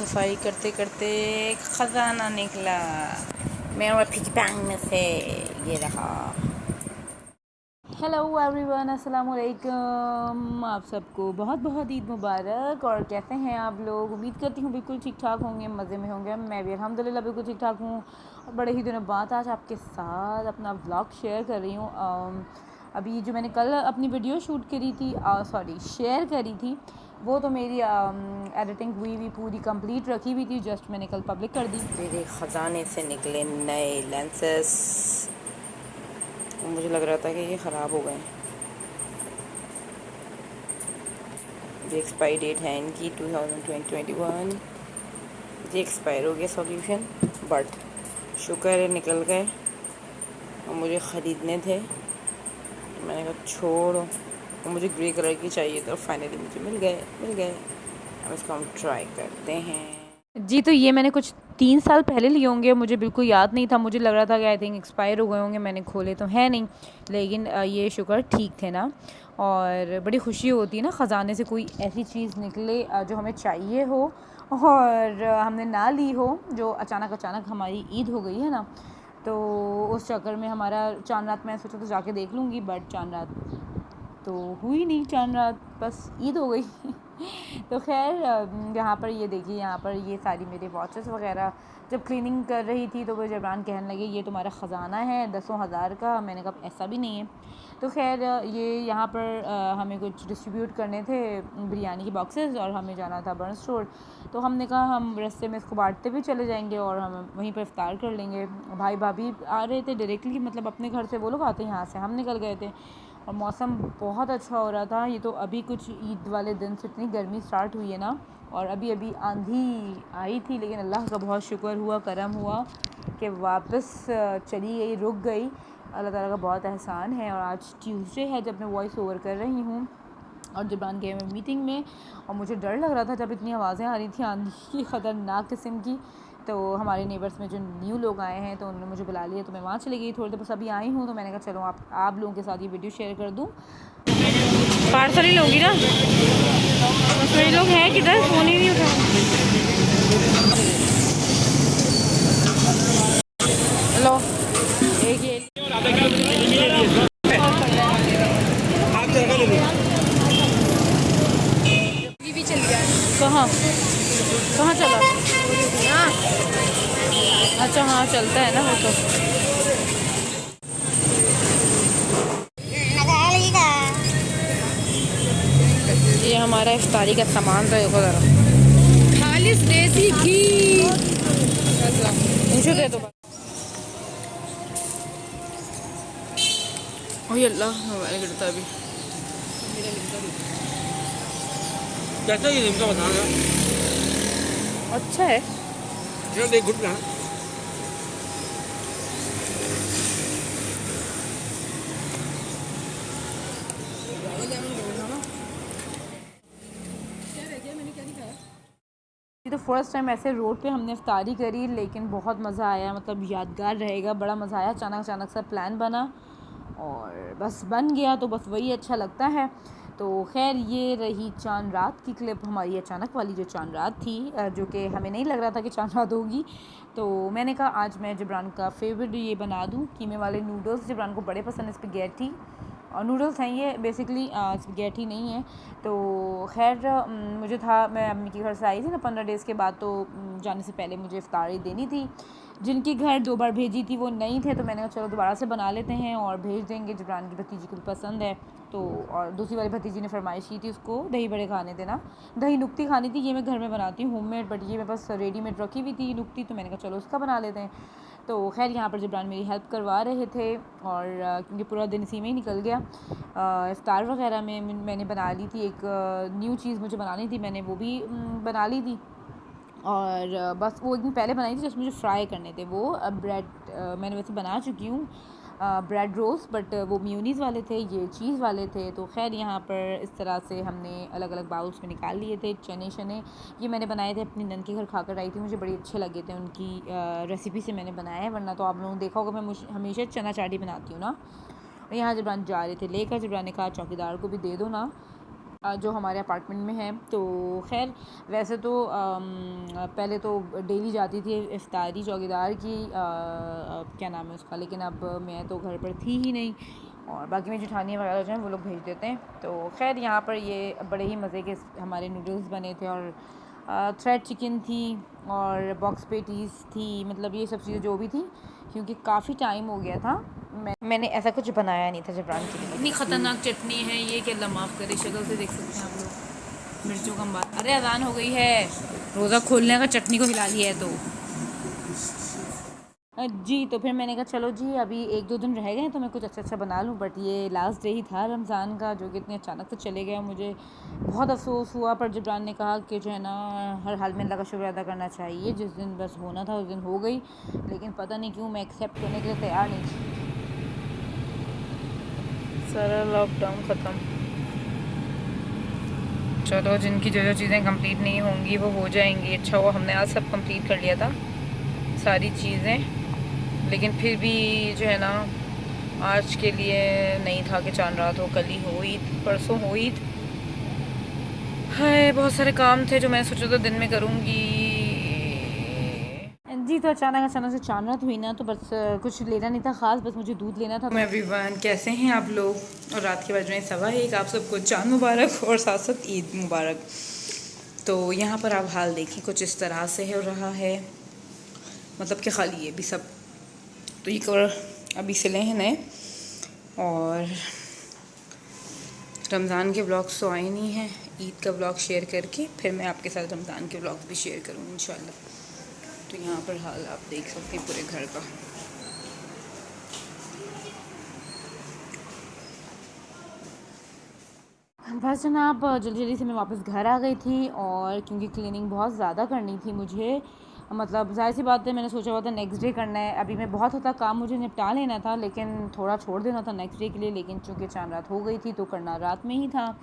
सफाई करते करते ख़जाना निकला मेरा पिगी बैंक में से। ये रहा। हेलो एवरीवन, अस्सलाम वालेकुम। आप सबको बहुत बहुत ईद मुबारक। और कैसे हैं आप लोग? उम्मीद करती हूँ बिल्कुल ठीक ठाक होंगे, मज़े में होंगे। मैं भी अल्हम्दुलिल्लाह बिल्कुल ठीक ठाक हूँ। और बड़े ही दिनों बाद आज आपके साथ अपना व्लॉग शेयर कर रही हूँ। अभी जो मैंने कल अपनी वीडियो शूट करी थी, शेयर करी थी, वो तो मेरी एडिटिंग हुई पूरी कंप्लीट रखी हुई थी। जस्ट मैंने कल पब्लिक कर दी। मेरे ख़जाने से निकले नए लेंसेस। मुझे लग रहा था कि ये ख़राब हो गए। ये एक्सपायरी डेट है इनकी 2021। ये एक्सपायर हो गया सॉल्यूशन, बट शुक्र है निकल गए। और मुझे ख़रीदने थे तो मैंने कहा छोड़ो। और मुझे ग्रे कलर की चाहिए तो फाइनली मुझे मिल गए। अब इसको हम ट्राई करते हैं। जी, तो ये मैंने कुछ 3 साल पहले लिए होंगे। मुझे बिल्कुल याद नहीं था। मुझे लग रहा था कि आई थिंक एक्सपायर हो गए होंगे। मैंने खोले तो है नहीं, लेकिन ये शुक्र ठीक थे ना। और बड़ी खुशी होती है ना ख़जाने से कोई ऐसी चीज़ निकले जो हमें चाहिए हो और हमने ना ली हो, जो अचानक हमारी ईद हो गई है ना। तो उस चक्कर में हमारा चांद रात, मैं सोचा तो जाके देख लूँगी, बट चांद रात तो हुई नहीं। चांद रात बस ईद हो गई। तो खैर, यहाँ पर ये देखिए, यहाँ पर ये सारी मेरे वॉचेस वगैरह जब क्लीनिंग कर रही थी तो वो जबरान कहने लगे ये तुम्हारा ख़जाना है 10,000 का। मैंने कहा ऐसा भी नहीं है। तो खैर, ये यहाँ पर हमें कुछ डिस्ट्रीब्यूट करने थे बिरयानी के बॉक्सेस, और हमें जाना था बर्न स्टोर। तो हमने कहा हम रास्ते में इसको बांटते भी चले जाएंगे और हम वहीं पर इफ्तार कर लेंगे। भाई भाभी आ रहे थे डायरेक्टली, मतलब अपने घर से वो लोग आते हैं, यहाँ से हम निकल गए थे। और मौसम बहुत अच्छा हो रहा था। ये तो अभी कुछ ईद वाले दिन से इतनी गर्मी स्टार्ट हुई है ना, और अभी अभी आंधी आई थी, लेकिन अल्लाह का बहुत शुक्र हुआ, करम हुआ कि वापस चली गई, रुक गई। अल्लाह ताला का बहुत एहसान है। और आज ट्यूसडे है जब मैं वॉइस ओवर कर रही हूँ, और जबान गए मैं मीटिंग में, और मुझे डर लग रहा था जब इतनी आवाज़ें आ रही थी आंधी की, ख़तरनाक किस्म की। तो हमारे नेबर्स में जो न्यू लोग आए हैं तो उन्होंने मुझे बुला लिया, तो मैं वहाँ चली गई। थोड़ी देर बस अभी आई हूँ, तो मैंने कहा चलो आप लोगों के साथ ये वीडियो शेयर कर दूँ। पार्सल ही लोगी ना? तो ये लोग हैं किधर? फ़ोन ही नहीं उठा। लो एक ये भी चल गया। कहाँ कहाँ चला? अच्छा हाँ, चलता है ना वो तो। ये हमारा इफ्तारी का सामान तो देखो ज़रा, खालिस देसी घी। मुझे दे दो। ओह अल्लाह, मोबाइल गिरता अभी। कैसा ये लिमका बताना? अच्छा है। चलो देख घुट ना। ये तो फर्स्ट टाइम ऐसे रोड पे हमने इफ्तारी करी, लेकिन बहुत मज़ा आया। मतलब यादगार रहेगा, बड़ा मज़ा आया। अचानक सा प्लान बना और बस बन गया, तो बस वही अच्छा लगता है। तो खैर, ये रही चांद रात की क्लिप, हमारी अचानक वाली जो चांद रात थी, जो कि हमें नहीं लग रहा था कि चांद रात होगी। तो मैंने कहा आज मैं जबरान का फेवरेट ये बना दूँ, कीमे वाले नूडल्स। जबरान को बड़े पसंद है, स्पैगेटी और नूडल्स हैं ये बेसिकली, स्पैगेटी नहीं है। तो खैर, मुझे था, मैं अम्मी के घर से आई थी ना 15 डेज़ के बाद, तो जाने से पहले मुझे इफ्तारी देनी थी। जिनके घर 2 बार भेजी थी वो नहीं थे, तो मैंने कहा चलो दोबारा से बना लेते हैं और भेज देंगे। जबरान की भतीजी को भी पसंद है। तो और दूसरी वाली भतीजी ने फरमाइश की थी उसको दही बड़े खाने थे ना, दही नुक्ती खानी थी। ये मैं घर में बनाती हूँ होममेड, बट ये मेरे पास रेडीमेड रखी हुई थी नुक्ती, तो मैंने कहा चलो उसका बना लेते हैं। तो खैर, यहाँ पर जबरान मेरी हेल्प करवा रहे थे, और क्योंकि पूरा दिन इसी में ही निकल गया। इफ्तार वगैरह में मैंने बना ली थी एक न्यू चीज़ मुझे बनानी थी, मैंने वो भी बना ली थी। और बस वो एक दिन पहले बनाई थी, जस्ट मुझे फ्राई करने थे वो। ब्रेड मैंने वैसे बना चुकी हूँ, ब्रेड रोल्स, बट वो म्यूनीज़ वाले थे, ये चीज़ वाले थे। तो खैर, यहाँ पर इस तरह से हमने अलग अलग बाउल्स में निकाल लिए थे चने शने। ये मैंने बनाए थे अपनी नन के घर, खाकर आई थी, मुझे बड़े अच्छे लगे थे। उनकी रेसिपी से मैंने बनाया है, वरना तो आप लोगों ने देखा होगा मैं हमेशा चना चाटी बनाती हूँ ना। और यहाँ जबरान जा रहे थे लेकर, जबरान ने कहा चौकीदार को भी दे दो ना। जो हमारे अपार्टमेंट में है। तो खैर वैसे तो पहले तो डेली जाती थी इफ्तारी चौकीदार की, क्या नाम है उसका, लेकिन अब मैं तो घर पर थी ही नहीं और बाकी में जेठानियाँ वगैरह जो हैं वो लोग भेज देते हैं। तो खैर यहाँ पर ये बड़े ही मज़े के हमारे नूडल्स बने थे और थ्रेड चिकन थी और बॉक्स पेटीज़ थी, मतलब ये सब चीज़ें जो भी थी, क्योंकि काफ़ी टाइम हो गया था मैंने ऐसा कुछ बनाया नहीं था जबरान के लिए। इतनी ख़तरनाक चटनी है ये कि अल्लाह माफ़ करे, शक्ल से देख सकते हैं आप लोग, मिर्चों कम बात। अरे अजान हो गई है, रोज़ा खोलने का चटनी को हिला लिया है तो जी। तो फिर मैंने कहा चलो जी अभी 1-2 दिन रह गए तो मैं कुछ अच्छा बना लूँ, बट ये लास्ट डे ही था रमज़ान का जो कि इतने अचानक से चले गया। मुझे बहुत अफसोस हुआ, पर जबरान ने कहा कि जो है ना हर हाल में अल्लाह का शुक्र अदा करना चाहिए, जिस दिन बस होना था उस दिन हो गई, लेकिन पता नहीं क्यों मैं एक्सेप्ट करने के लिए तैयार नहीं थी। सारा लॉकडाउन ख़त्म। चलो जिनकी जो जो चीज़ें कंप्लीट नहीं होंगी वो हो जाएंगी। अच्छा हुआ हमने आज सब कंप्लीट कर लिया था सारी चीज़ें, लेकिन फिर भी जो है ना आज के लिए नहीं था कि चांद रात हो, कल ही हो ईद, परसों हो ईद। हाय बहुत सारे काम थे जो मैं सोचा था दिन में करूँगी जी। तो अचानक से चांद रात हुई ना, तो बस कुछ लेना नहीं था ख़ास, बस मुझे दूध लेना था। एवरीवन कैसे हैं आप लोग, और रात के बज रहे हैं 1:15, आप सबको चांद मुबारक और साथ साथ ईद मुबारक। तो यहाँ पर आप हाल देखें कुछ इस तरह से हो रहा है, मतलब कि खाली ये भी सब तो ये कवर अभी सिले हैं नए, और रमज़ान के ब्लॉग्स तो आए नहीं हैं, ईद का ब्लॉग शेयर करके फिर मैं आपके साथ रमज़ान के ब्लॉग्स भी शेयर करूँगी इंशाल्लाह। तो यहाँ पर हाल आप देख सकते हैं पूरे घर का। बस जनाब जल्दी जल्दी से मैं वापस घर आ गई थी, और क्योंकि क्लीनिंग बहुत ज़्यादा करनी थी मुझे, मतलब ज़ाहिर सी बात है मैंने सोचा हुआ था नेक्स्ट डे करना है, अभी मैं बहुत ज़्यादा काम मुझे निपटा लेना था, लेकिन थोड़ा छोड़ देना था नेक्स्ट डे के लिए, लेकिन चूँकि चांद रात हो गई थी तो करना रात में ही था।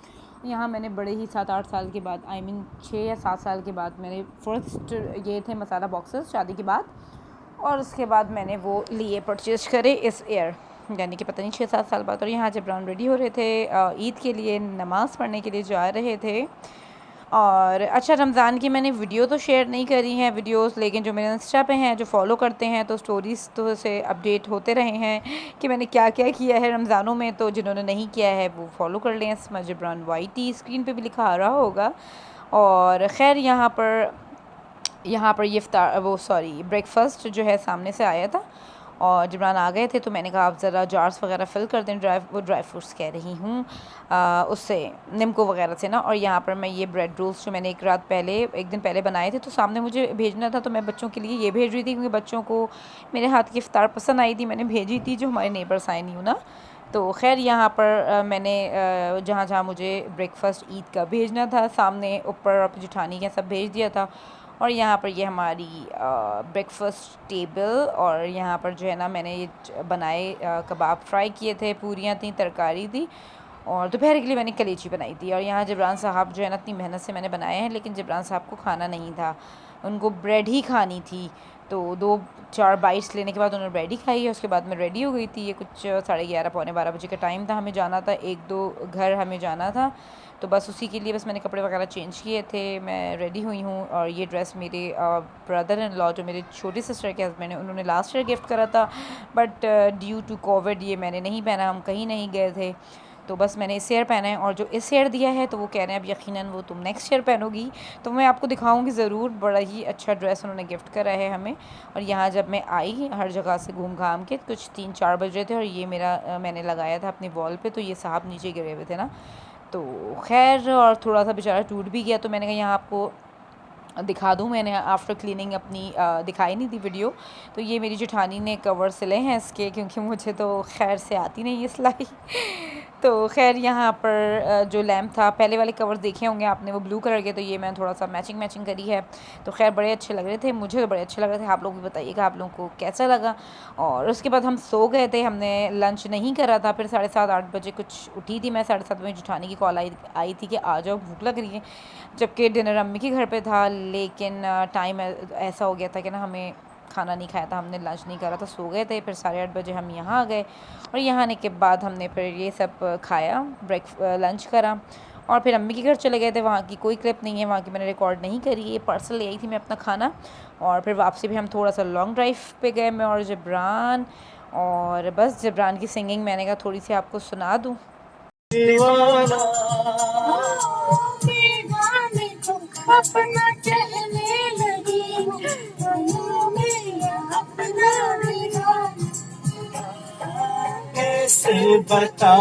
यहाँ मैंने बड़े ही 7-8 साल के बाद, आई मीन 6 या 7 साल के बाद मैंने फर्स्ट ये थे मसाला बॉक्सेस शादी के बाद, और उसके बाद मैंने वो लिए परचेज़ करे इस ईयर, यानी कि पता नहीं 6-7 साल बाद। और यहाँ जबरान रेडी हो रहे थे ईद के लिए, नमाज़ पढ़ने के लिए जा रहे थे। और अच्छा रमज़ान की मैंने वीडियो तो शेयर नहीं करी हैं वीडियोस, लेकिन जो मेरे इंस्टा पे हैं जो फॉलो करते हैं तो स्टोरीज़ तो से अपडेट होते रहे हैं कि मैंने क्या क्या किया है रमज़ानों में, तो जिन्होंने नहीं किया है वो फॉलो कर लें। इसमें जबरान YT स्क्रीन पे भी लिखा आ रहा होगा। और ख़ैर यहाँ पर ये ब्रेकफ़ास्ट जो है सामने से आया था और जबरान आ गए थे, तो मैंने कहा आप ज़रा जार्स वगैरह फ़िल कर दें, ड्राई फ्रूट्स कह रही हूँ उससे, निम्को वगैरह से ना। और यहाँ पर मैं ये ब्रेड रोल्स जो मैंने एक दिन पहले बनाए थे, तो सामने मुझे भेजना था, तो मैं बच्चों के लिए ये भेज रही थी क्योंकि बच्चों को मेरे हाथ की इफ्तार पसंद आई थी, मैंने भेजी थी, जो हमारे नेबर्स आए नहीं हूँ ना। तो खैर यहाँ पर मैंने जहाँ जहाँ मुझे ब्रेकफ़ास्ट ईद का भेजना था सामने ऊपर जेठानी के सब भेज दिया था। और यहाँ पर ये हमारी ब्रेकफ़ास्ट टेबल, और यहाँ पर जो है ना मैंने ये बनाए कबाब फ्राई किए थे, पूरियाँ थी, तरकारी थी, और दोपहर के लिए मैंने कलेची बनाई थी। और यहाँ जबरान साहब जो है ना इतनी मेहनत से मैंने बनाए हैं, लेकिन जबरान साहब को खाना नहीं था, उनको ब्रेड ही खानी थी। तो 2-4 बाइट्स लेने के बाद उन्होंने ब्रेड ही खाई है। उसके बाद मैं रेडी हो गई थी, ये कुछ 11:30 पौने 12 बजे का टाइम था, हमें जाना था 1-2 घर हमें जाना था, तो बस उसी के लिए बस मैंने कपड़े वगैरह चेंज किए थे, मैं रेडी हुई हूँ। और ये ड्रेस मेरे ब्रदर इन लॉ जो मेरे छोटी सिस्टर के हस्बैंड हैं उन्होंने लास्ट ईयर गिफ्ट करा था, बट ड्यू टू कोविड ये मैंने नहीं पहना, हम कहीं नहीं गए थे, तो बस मैंने इस ईयर पहना है। और जो इस ईयर दिया है तो वो कह रहे हैं अब यकीनन वो तुम नेक्स्ट ईयर पहनोगी, तो मैं आपको दिखाऊंगी ज़रूर, बड़ा ही अच्छा ड्रेस उन्होंने गिफ्ट करा है हमें। और यहाँ जब मैं आई हर जगह से घूम घाम के, कुछ 3-4 बज रहे थे, और ये मैंने लगाया था अपनी वॉल पे, तो ये साहब नीचे गिरे हुए थे ना, तो खैर और थोड़ा सा बेचारा टूट भी गया, तो मैंने कहा यहाँ आपको दिखा दूँ, मैंने आफ्टर क्लीनिंग अपनी दिखाई नहीं थी वीडियो। तो ये मेरी जेठानी ने कवर सिले हैं इसके, क्योंकि मुझे तो खैर से आती नहीं है सिलाई तो खैर यहाँ पर जो लैम्प था, पहले वाले कवर देखे होंगे आपने, वो ब्लू कलर के, तो ये मैंने थोड़ा सा मैचिंग करी है, तो खैर बड़े अच्छे लग रहे थे, मुझे तो बड़े अच्छे लग रहे थे। आप लोग भी बताइएगा आप लोगों को कैसा लगा। और उसके बाद हम सो गए थे, हमने लंच नहीं करा था, फिर 7:30-8 बजे कुछ उठी थी मैं, 7:30 बजे जेठानी की कॉल आई थी कि आ जाओ भूख लग रही है, जबकि डिनर अम्मी के घर पे था, लेकिन टाइम ऐसा हो गया था कि ना हमें खाना नहीं खाया था, हमने लंच नहीं करा था, सो गए थे। फिर 8:30 बजे हम यहाँ आ गए, और यहाँ आने के बाद हमने फिर ये सब खाया, लंच करा, और फिर अम्मी के घर चले गए थे। वहाँ की कोई क्लिप नहीं है, वहाँ की मैंने रिकॉर्ड नहीं करी। ये पार्सल ले आई थी मैं अपना खाना। और फिर वापसी भी हम थोड़ा सा लॉन्ग ड्राइव पे गए, मैं और जबरान। और बस जबरान की सिंगिंग मैंने कहा थोड़ी सी आपको सुना दूँ। अपना कहने लगी अपना कैसे बता।